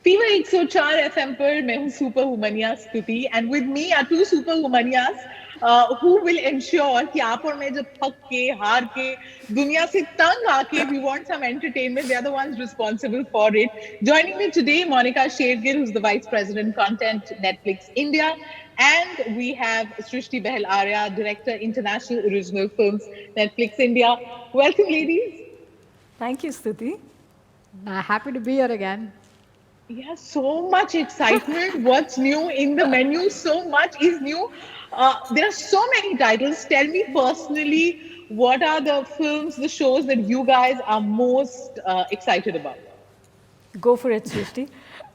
Fever 104 FM पर मैं हूँ सुपर वुमनिया Stuti and with me are two super वुमनियास who will ensure कि आप और मैं जब थक के हार के दुनिया से तंग आके we want some entertainment, they are the ones responsible for it. Joining me today, Monica Shergill, who's the Vice President Content Netflix India, and we have Srishti Behel Arya, Director International Original Films Netflix India. Welcome, ladies. Thank you, Stuti. Happy to be here again. Yeah, so much excitement. What's new in the menu? So much is new. There are so many titles. Tell me personally, what are the films, the shows that you guys are most excited about? Go for it, Srishti.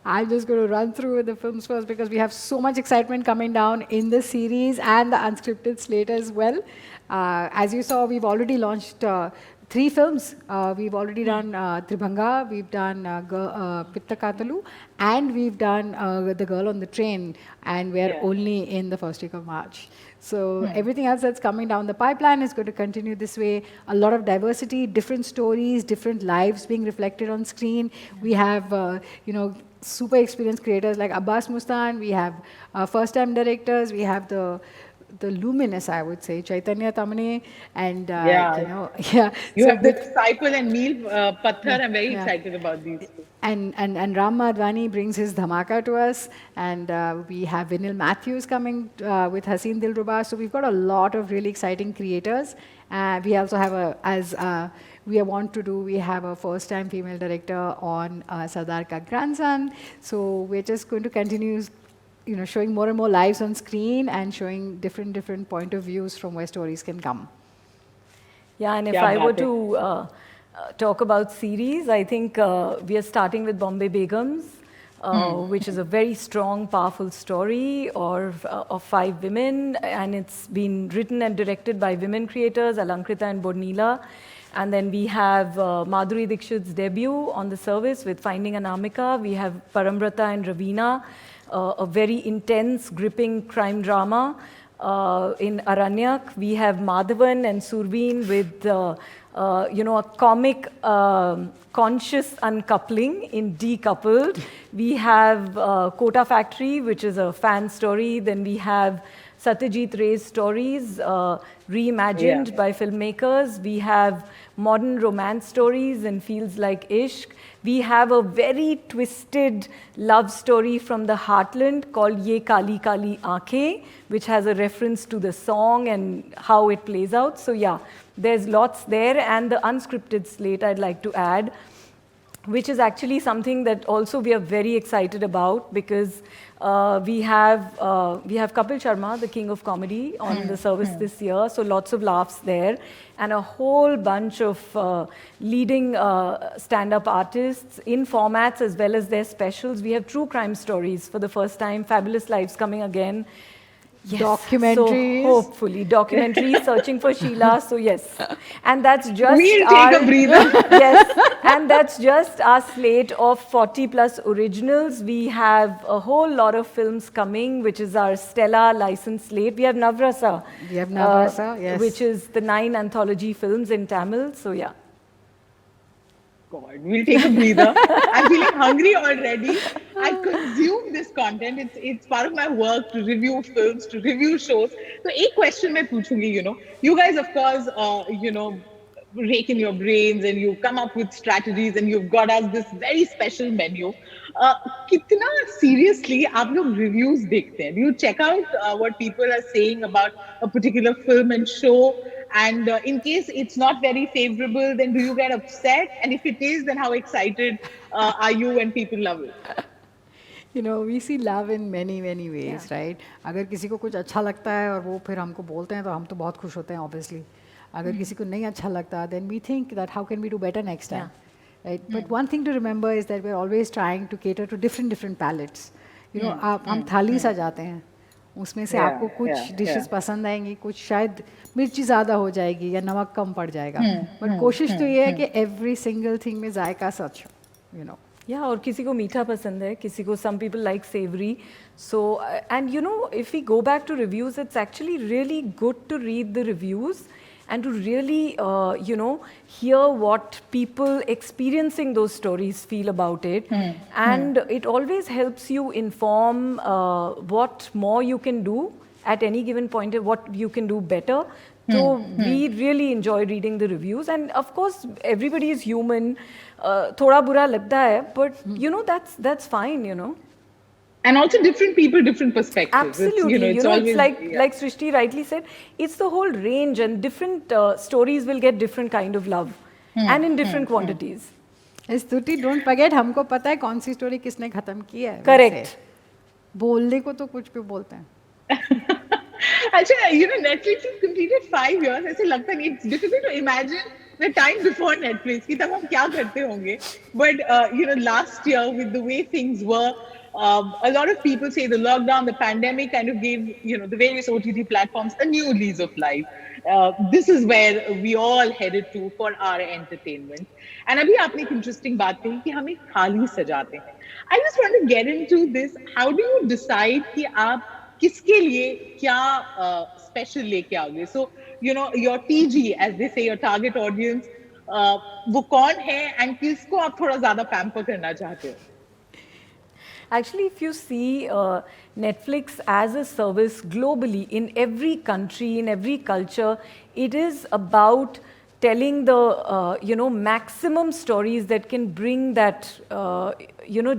I'm just going to run through the films first because we have so much excitement coming down in the series and the unscripted slate as well. As you saw, we've already launched three films. We've already done Tribhanga, we've done Pitta Katalu, and we've done The Girl on the Train, and we're Yeah. only in the first week of March. So everything else that's coming down the pipeline is going to continue this way. A lot of diversity, different stories, different lives being reflected on screen. We have, super experienced creators like Abbas Mustan. We have first-time directors. We have the luminous, I would say, Chaitanya Tamane, and Yeah. yeah. You So have the disciple and Neil Patthar. I'm very yeah. excited about these two. And Ram Madhwani brings his dhamaka to us, and we have Vinil Matthews coming with Haseen Dilruba. So we've got a lot of really exciting creators. We also have we want to do, we have a first-time female director on Sardar Ka grandson. So we're just going to continue, showing more and more lives on screen and showing different point of views from where stories can come. Yeah, and if Kya I were baat hai. to talk about series, I think we are starting with Bombay Begums, which is a very strong, powerful story of five women, and it's been written and directed by women creators, Alankrita and Bornila. And then we have Madhuri Dixit's debut on the service with Finding Anamika. We have Parambrata and Ravina, a very intense, gripping crime drama. In Aranyak, we have Madhavan and Surbeen with, a comic conscious uncoupling in Decoupled. We have Kota Factory, which is a fan story. Then we have Satyajit Ray's stories, reimagined Yeah. by filmmakers. We have modern romance stories in fields like Ishq. We have a very twisted love story from the heartland called Ye Kali Kali Aankhein, which has a reference to the song and how it plays out. So yeah, there's lots there. And the unscripted slate I'd like to add, which is actually something that also we are very excited about because we have Kapil Sharma, the king of comedy, on the service this year. So lots of laughs there, and a whole bunch of leading stand-up artists in formats as well as their specials. We have true crime stories for the first time. Fabulous Lives coming again. Yes. Documentaries. So hopefully, documentaries searching for Sheila. So yes, and that's just We'll our take a breather. yes, and that's just our slate of 40 plus originals. We have a whole lot of films coming, which is our Stella license slate. We have Navrasa. We have Navrasa, yes. Which is the 9 anthology films in Tamil. So yeah. God, we'll take a breather. I'm feeling hungry already. I consume this content. It's part of my work to review films, to review shows. So, a question मैं पूछूंगी, you guys, of course, rake in your brains and you come up with strategies and you've got us this very special menu. कितना seriously आप लोग reviews देखते हैं? Do you check out what people are saying about a particular film and show? And in case it's not very favorable, then do you get upset? And if it is, then how excited are you when people love it? We see love in many ways, Yeah. right? अगर किसी को कुछ अच्छा लगता है और वो फिर हमको बोलते हैं तो हम तो बहुत खुश होते हैं obviously. अगर किसी को नहीं अच्छा लगता, then we think that how can we do better next time, right? But one thing to remember is that we're always trying to cater to different palettes. हम थाली सजाते हैं, उसमें से Yeah, आपको कुछ yeah, डिशेस yeah. पसंद आएंगी, कुछ शायद मिर्ची ज़्यादा हो जाएगी या नमक कम पड़ जाएगा. बट कोशिश तो ये है कि every single thing में जायका सच हो. Yeah, और किसी को मीठा पसंद है, किसी को some people like savory. So, and if we go back to reviews, it's actually really good to read the reviews and to really, hear what people experiencing those stories feel about it. And it always helps you inform what more you can do at any given point, what you can do better. So we really enjoy reading the reviews, and of course everybody is human. Thoda bura lagta hai, but that's fine. And also different people, different perspectives. Absolutely, It's always, it's like Srishti rightly said, it's the whole range, and different stories will get different kind of love, and in different quantities. स्तुति, don't forget, हमको पता है कौन सी story किसने खत्म की है. Correct. वैसे. बोलने को तो कुछ भी बोलते हैं. Actually, Netflix has completed 5 years. ऐसे लगता नहीं, it's difficult to imagine the time before Netflix कि तब हम क्या करते होंगे. But last year, with the way things were, a lot of people say the lockdown, the pandemic kind of gave the various OTT platforms a new lease of life. This is where we all headed to for our entertainment. And अभी आपने एक interesting बात कही कि हम एक थाली सजाते हैं. I just want to get into this. How do you decide कि आप किसके लिए क्या स्पेशल लेके आओगे? So your TG, as they say, your target audience, वो कौन है and किसको आप थोड़ा ज्यादा पैम्पर करना चाहते हो? Actually, if you see Netflix as a service globally, in every country, in every culture, it is about telling the maximum stories that can bring that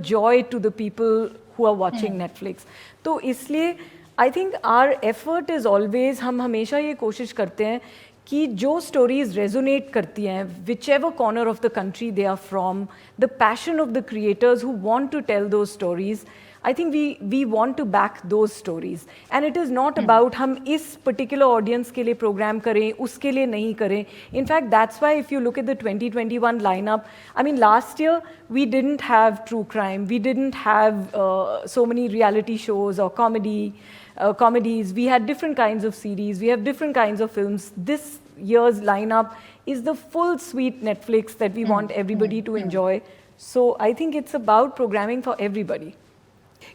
joy to the people who are watching Netflix. तो इसलिए I think our effort is always, हम हमेशा ये कोशिश करते हैं कि जो stories resonate करती हैं, whichever corner of the country they are from, the passion of the creators who want to tell those stories, I think we want to back those stories. And it is not about हम इस particular audience के लिए program करें, उसके लिए नहीं करें. In fact, that's why if you look at the 2021 lineup, I mean, last year we didn't have true crime, we didn't have so many reality shows or comedies. We had different kinds of series, we have different kinds of films. This year's lineup is the full suite Netflix that we want everybody to enjoy. So I think it's about programming for everybody.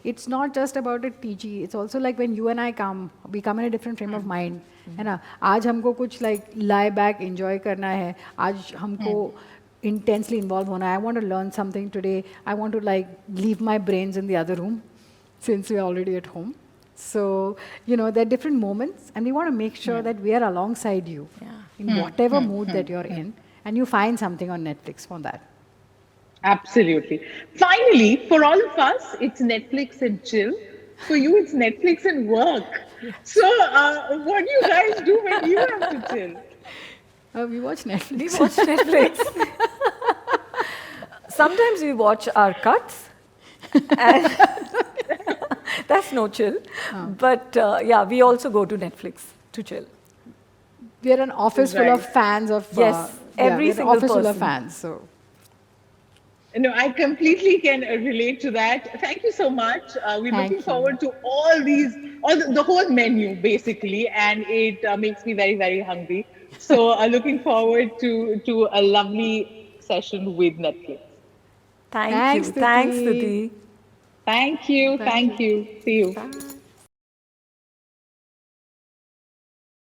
It's not just about a TG. It's also like when you and I come, we come in a different frame of mind. है ना? आज हमको कुछ like lie back, enjoy करना है. आज हमको intensely involved होना है. I want to learn something today. I want to like leave my brains in the other room since we're already at home. So, there are different moments, and we want to make sure that we are alongside you in whatever mood that you're in, and you find something on Netflix for that. Absolutely. Finally, for all of us, it's Netflix and chill. For you, it's Netflix and work. So, what do you guys do when you have to chill? We watch Netflix. We watch Netflix. Sometimes we watch our cuts. And that's no chill. But we also go to Netflix to chill. We are an office full of fans of... Yes, every we're an single office full of person. fans, so... No, I completely can relate to that. Thank you so much. We're Thank looking you. forward to the whole menu basically, and it makes me very, very hungry. So looking forward to a lovely session with Netflix. Thanks, Stuti. Thanks, Stuti. Thank you. See you. Bye.